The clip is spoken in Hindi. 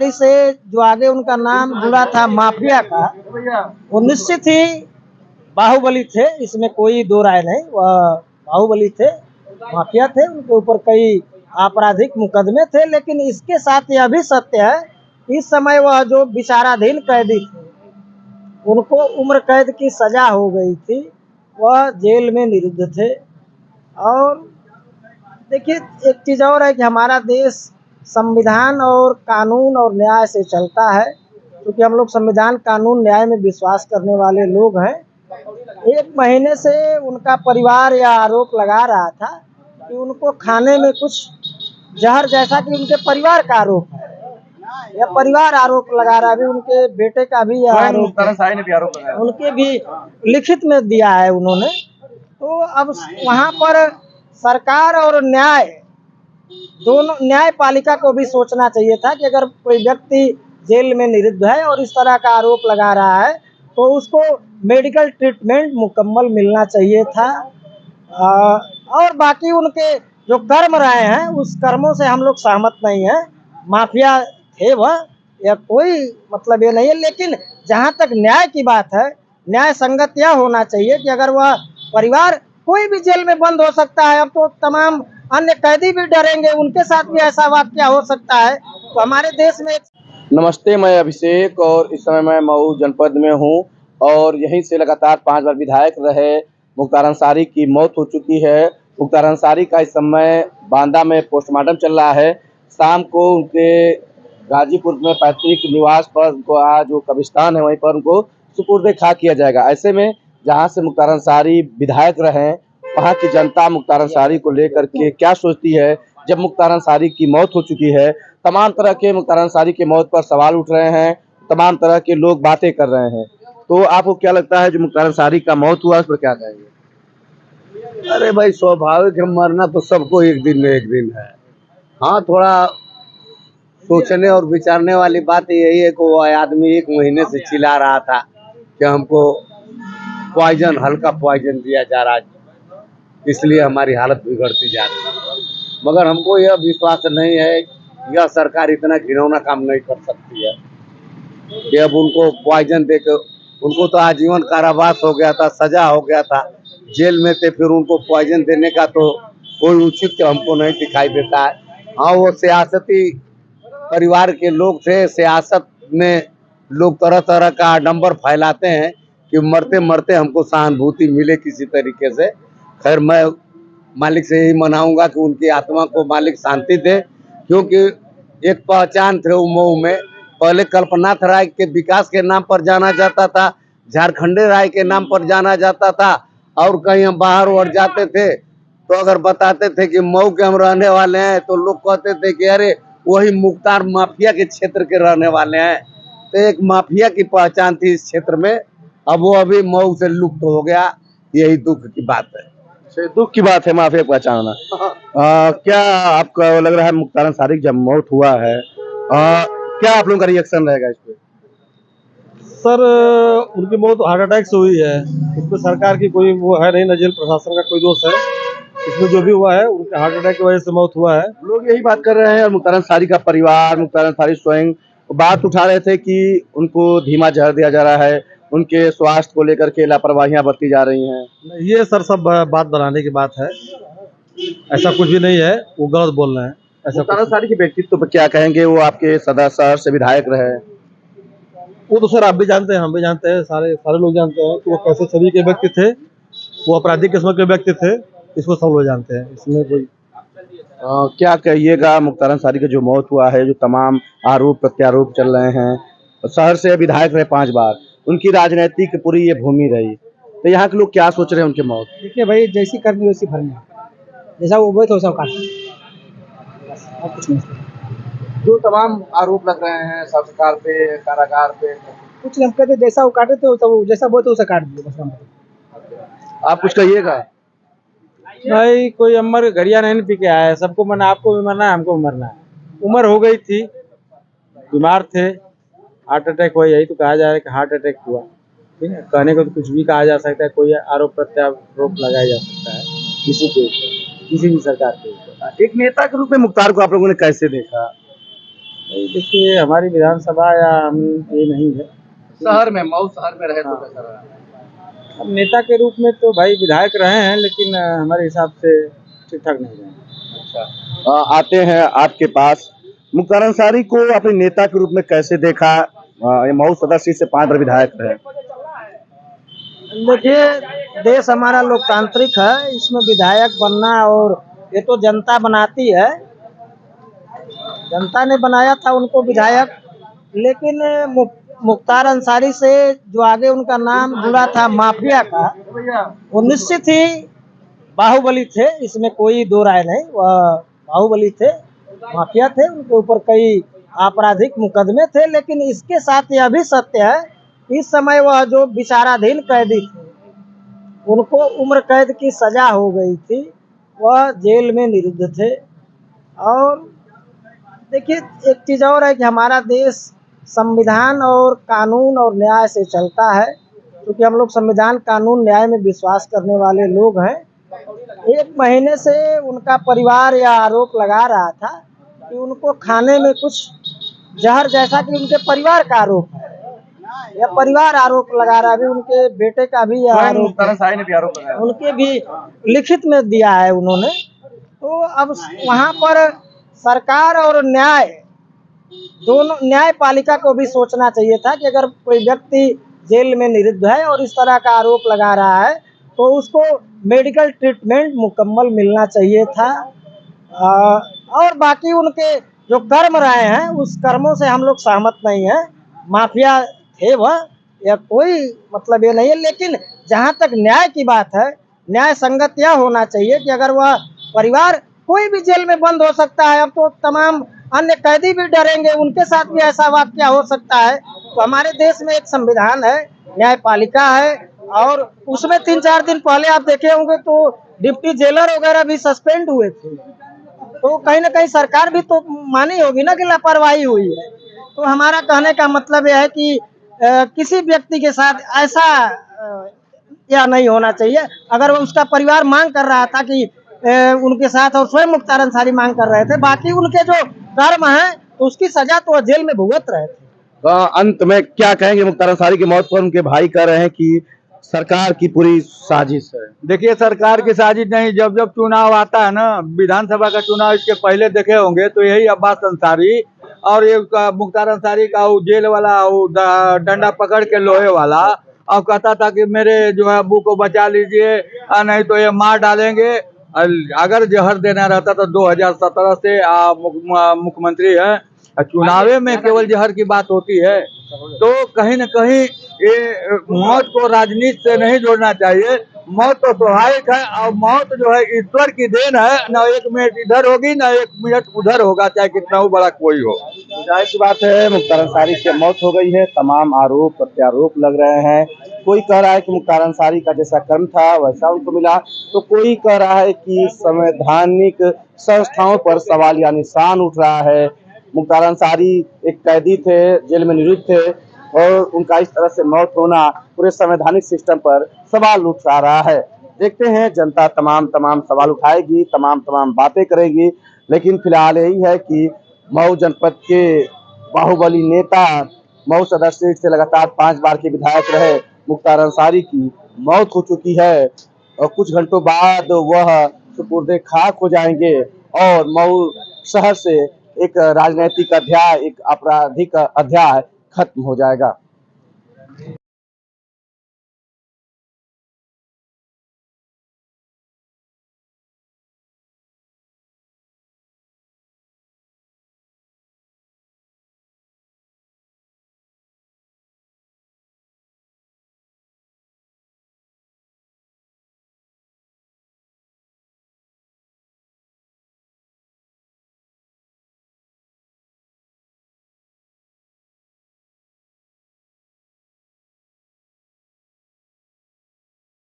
से जो आगे उनका नाम जुड़ा था माफिया का, वो निश्चित ही बाहुबली थे, इसमें कोई दो राय नहीं। वह बाहुबली थे, माफिया थे, उनके ऊपर कई आपराधिक मुकदमे थे। लेकिन इसके साथ यह भी सत्य है, इस समय वह जो विचाराधीन कैदी थे, उनको उम्र कैद की सजा हो गई थी, वह जेल में निरुद्ध थे। और देखिए, एक चीज़ और है कि हमारा देश संविधान और कानून और न्याय से चलता है, क्योंकि हम लोग संविधान, कानून, न्याय में विश्वास करने वाले लोग हैं। 1 महीने से उनका परिवार यह आरोप लगा रहा था कि उनको खाने में कुछ जहर, जैसा कि उनके परिवार का आरोप है, यह परिवार आरोप लगा रहा है। अभी उनके बेटे का भी यह आरोप है, उनके भी लिखित में दिया है उन्होंने। तो अब वहाँ पर सरकार और न्याय, दोनों, न्यायपालिका को भी सोचना चाहिए था कि अगर कोई व्यक्ति जेल में निरुद्ध है और इस तरह का आरोप लगा रहा है, तो उसको मेडिकल ट्रीटमेंट मुकम्मल मिलना चाहिए था। और बाकी उनके जो कर्म रहे हैं, उस कर्मों से हम लोग सहमत नहीं हैं। माफिया थे वह, या कोई मतलब ये नहीं है। लेकिन जहाँ तक न्याय की बात है, न्याय संगत यह होना चाहिए कि अगर वह परिवार, कोई भी जेल में बंद हो सकता है, अब तो तमाम अन्य कैदी भी डरेंगे, उनके साथ भी ऐसा वाकया हो सकता है। तो हमारे देश में नमस्ते, मैं अभिषेक और इस समय मैं मऊ जनपद में हूँ और यहीं से लगातार 5 बार विधायक रहे मुख्तार अंसारी की मौत हो चुकी है। मुख्तार अंसारी का इस समय बांदा में पोस्टमार्टम चल रहा है। शाम को उनके गाजीपुर में पैतृक निवास पर उनको, आज जो कब्रिस्तान है वहीं पर उनको सुपुर्द खाक किया जाएगा। ऐसे में जहाँ से मुख्तार अंसारी विधायक रहे, वहाँ की जनता मुख्तार अंसारी को लेकर के क्या सोचती है, जब मुख्तार अंसारी की मौत हो चुकी है। तमाम तरह के मुख्तार अंसारी की मौत पर सवाल उठ रहे हैं, तमाम तरह के लोग बातें कर रहे हैं। तो आपको क्या लगता है, जो मुख्तार अंसारी का मौत हुआ, उस पर क्या कहेंगे? अरे भाई, स्वाभाविक है, मरना तो सबको एक दिन न एक दिन है। हाँ, थोड़ा सोचने और विचारने वाली बात यही है कि वो आदमी 1 महीने से चिल्ला रहा था कि हमको पॉइजन, हल्का पॉइजन दिया जा रहा है, इसलिए हमारी हालत बिगड़ती जा रही है। मगर हमको यह विश्वास नहीं है, यह सरकार इतना घिनौना काम नहीं कर सकती है कि अब उनको पॉइजन देकर, उनको तो आजीवन कारावास हो गया था, सजा हो गया था, जेल में थे, फिर उनको पॉइजन देने का तो कोई उचित हमको नहीं दिखाई देता है। हाँ, वो सियासती परिवार के लोग थे, सियासत में लोग तरह तरह का आडंबर फैलाते हैं कि मरते मरते हमको सहानुभूति मिले किसी तरीके से। खैर, मैं मालिक से यही मनाऊंगा कि उनकी आत्मा को मालिक शांति दे, क्योंकि एक पहचान थे वो मऊ में। पहले कल्पनाथ राय के विकास के नाम पर जाना जाता था, झारखंडे राय के नाम पर जाना जाता था, और कहीं हम बाहर उड़ जाते थे तो अगर बताते थे कि मऊ के हम रहने वाले हैं, तो लोग कहते थे कि अरे वही मुख्तार माफिया के क्षेत्र के रहने वाले हैं। तो एक माफिया की पहचान थी इस क्षेत्र में, अब वो अभी मऊ से लुप्त हो गया। यही दुख की बात है। दुख की बात है माफिया को पहचानना। क्या आपको लग रहा है, मुख्तार अंसारी की जब मौत हुआ है, क्या आप लोगों का रिएक्शन रहेगा इस पे? सर, उनकी मौत हार्ट अटैक से हुई है, उसमें सरकार की कोई वो है नहीं, न जेल प्रशासन का कोई दोष है। इसमें जो भी हुआ है, उनके हार्ट अटैक की वजह से मौत हुआ है। लोग यही बात कर रहे हैं, और मुख्तार अंसारी का परिवार, मुख्तार अंसारी स्वयं बात उठा रहे थे कि उनको धीमा जहर दिया जा रहा है, उनके स्वास्थ्य को लेकर के लापरवाहियां बरती जा रही हैं। ये सर सब बात बनाने की बात है, ऐसा कुछ भी नहीं है, वो गलत बोल रहे हैं। ऐसा मुख्तार अंसारी के व्यक्तित्व पर क्या कहेंगे? वो आपके सदा शहर से विधायक रहे। वो तो सर आप भी जानते हैं, हम भी जानते हैं, सारे सारे लोग जानते हैं कि वो कैसे छवि के व्यक्ति थे, वो आपराधिक किस्म के व्यक्ति थे, इसको सब लोग जानते हैं, इसमें कोई। क्या कहिएगा, मुख्तार अंसारी का जो मौत हुआ है, जो तमाम आरोप प्रत्यारोप चल रहे हैं, शहर से विधायक रहे 5 बार, उनकी राजनीतिक पूरी ये भूमि रही, तो यहाँ के लोग क्या सोच रहे हैं उनके मौत? देखिए भाई, जैसी करनी वैसी भरनी, जैसा वो तो सब काट, बस और कुछ नहीं। जो तमाम आरोप लग रहे हैं सरकार पे, कारागार पे, कुछ नहीं, हम कहते जैसा वो काटे थे, तो जैसा बोलते उसे काट दिए, बस हम। आप कुछ कहिएगा? नहीं, कोई अमर घड़िया नहीं पी के आया है, सबको मरना, आपको भी मरना है, हमको भी मरना है। उम्र हो गई थी, बीमार थे, हार्ट अटैक हुआ, यही तो कहा जा रहा है कि हार्ट अटैक हुआ। ठीक है, कहने को तो कुछ भी कहा जा सकता है, कोई आरोप प्रत्यारोप लगाया जा सकता है किसी के ऊपर, किसी भी सरकार के ऊपर। एक नेता के रूप में मुख्तार को आप लोगों ने कैसे देखा? देखिए हमारी विधानसभा या हम ये नहीं है। शहर में, मऊ शहर में रहे तो कैसा रहा? अब नेता के रूप में तो भाई विधायक रहे हैं, लेकिन हमारे हिसाब से ठीक ठाक नहीं रहे। अच्छा, आते हैं आपके पास, मुख्तार अंसारी को अपने नेता के रूप में कैसे देखा? ये मऊ सदर सीट से 5 बार विधायक रहे। देखिए, देश हमारा लोकतांत्रिक है, इसमें विधायक बनना और ये तो जनता बनाती है, जनता ने बनाया था उनको विधायक। लेकिन मुख्तार अंसारी से जो आगे उनका नाम जुड़ा था माफिया का, वो निश्चित ही बाहुबली थे, इसमें कोई दो राय नहीं। वह बाहुबली थे, माफिया थे, उनके ऊपर कई आपराधिक मुकदमे थे। लेकिन इसके साथ यह भी सत्य है, इस समय वह जो विचाराधीन कैदी थे, उनको उम्र कैद की सजा हो गई थी, वह जेल में निरुद्ध थे। और देखिए, एक चीज़ और है कि हमारा देश संविधान और कानून और न्याय से चलता है, क्योंकि हम लोग संविधान, कानून, न्याय में विश्वास करने वाले लोग हैं। 1 महीने से उनका परिवार यह आरोप लगा रहा था कि उनको खाने में कुछ जहर, जैसा कि उनके परिवार का आरोप है, यह परिवार आरोप लगा रहा है। अभी उनके बेटे का भी यह आरोप मुख्तार अंसारी ने भी आरोप लगाया। उनके भी लिखित में दिया है उन्होंने। तो अब वहाँ पर सरकार और न्याय, दोनों, न्यायपालिका को भी सोचना चाहिए था कि अगर कोई व्यक्ति जेल में निरुद्ध है और इस तरह का आरोप लगा रहा है, तो उसको मेडिकल ट्रीटमेंट मुकम्मल मिलना चाहिए था। और बाकी उनके जो कर्म रहे हैं, उस कर्मों से हम लोग सहमत नहीं हैं। माफिया थे वह, या कोई मतलब ये नहीं है। लेकिन जहाँ तक न्याय की बात है, न्याय संगत यह होना चाहिए कि अगर वह परिवार, कोई भी जेल में बंद हो सकता है, अब तो तमाम अन्य कैदी भी डरेंगे, उनके साथ भी ऐसा वाकया हो सकता है। तो हमारे देश में एक संविधान है, न्यायपालिका है, और उसमें 3-4 दिन पहले आप देखे होंगे तो डिप्टी जेलर वगैरह भी सस्पेंड हुए थे। तो कहीं ना कहीं सरकार भी तो मानी होगी ना कि लापरवाही हुई है। तो हमारा कहने का मतलब यह है कि किसी व्यक्ति के साथ ऐसा या नहीं होना चाहिए। अगर वो, उसका परिवार मांग कर रहा था कि उनके साथ, और स्वयं मुख्तार अंसारी मांग कर रहे थे, बाकी उनके जो कर्म हैं, तो उसकी सजा तो जेल में भुगत रहे थे। अंत में क्या कहेंगे? मुख्तार अंसारी की मौत पर उनके भाई कह रहे हैं कि सरकार की पूरी साजिश है। देखिए, सरकार की साजिश नहीं, जब जब चुनाव आता है ना, विधानसभा का चुनाव इसके पहले देखे होंगे तो यही अब्बास अंसारी और ये मुख्तार अंसारी का वो जेल वाला, वो डंडा पकड़ के लोहे वाला, और कहता था कि मेरे जो है अब्बू को बचा लीजिए, नहीं तो ये मार डालेंगे। अगर जहर देना रहता तो 2017 से मुख्यमंत्री है। चुनावे में केवल जहर की बात होती है, तो कहीं न कहीं ये मौत को राजनीति से नहीं जोड़ना चाहिए। मौत तो स्वाभाविक है, और मौत जो है ईश्वर की देन है, न 1 मिनट इधर होगी न 1 मिनट उधर होगा, चाहे कितना हो बड़ा कोई हो। जाहिर सी बात है, मुख्तार अंसारी की मौत हो गई है, तमाम आरोप प्रत्यारोप लग रहे हैं। कोई कह रहा है कि मुख्तार अंसारी का जैसा कर्म था वैसा उनको मिला, तो कोई कह रहा है कि संवैधानिक संस्थाओं पर सवाल या निशान उठ रहा है। मुख्तार अंसारी एक कैदी थे, जेल में निरुद्ध थे, और उनका इस तरह से मौत होना पूरे संवैधानिक सिस्टम पर सवाल उठा रहा है। देखते हैं, जनता तमाम सवाल उठाएगी, तमाम बातें करेगी, लेकिन फिलहाल यही है कि मऊ जनपद के बाहुबली नेता, मऊ सदर सीट से लगातार 5 बार के विधायक रहे मुख्तार अंसारी की मौत हो चुकी है, और कुछ घंटों बाद वह सुपुर्दे खाक हो जाएंगे, और मऊ शहर से एक राजनीतिक अध्याय, एक आपराधिक अध्याय खत्म हो जाएगा।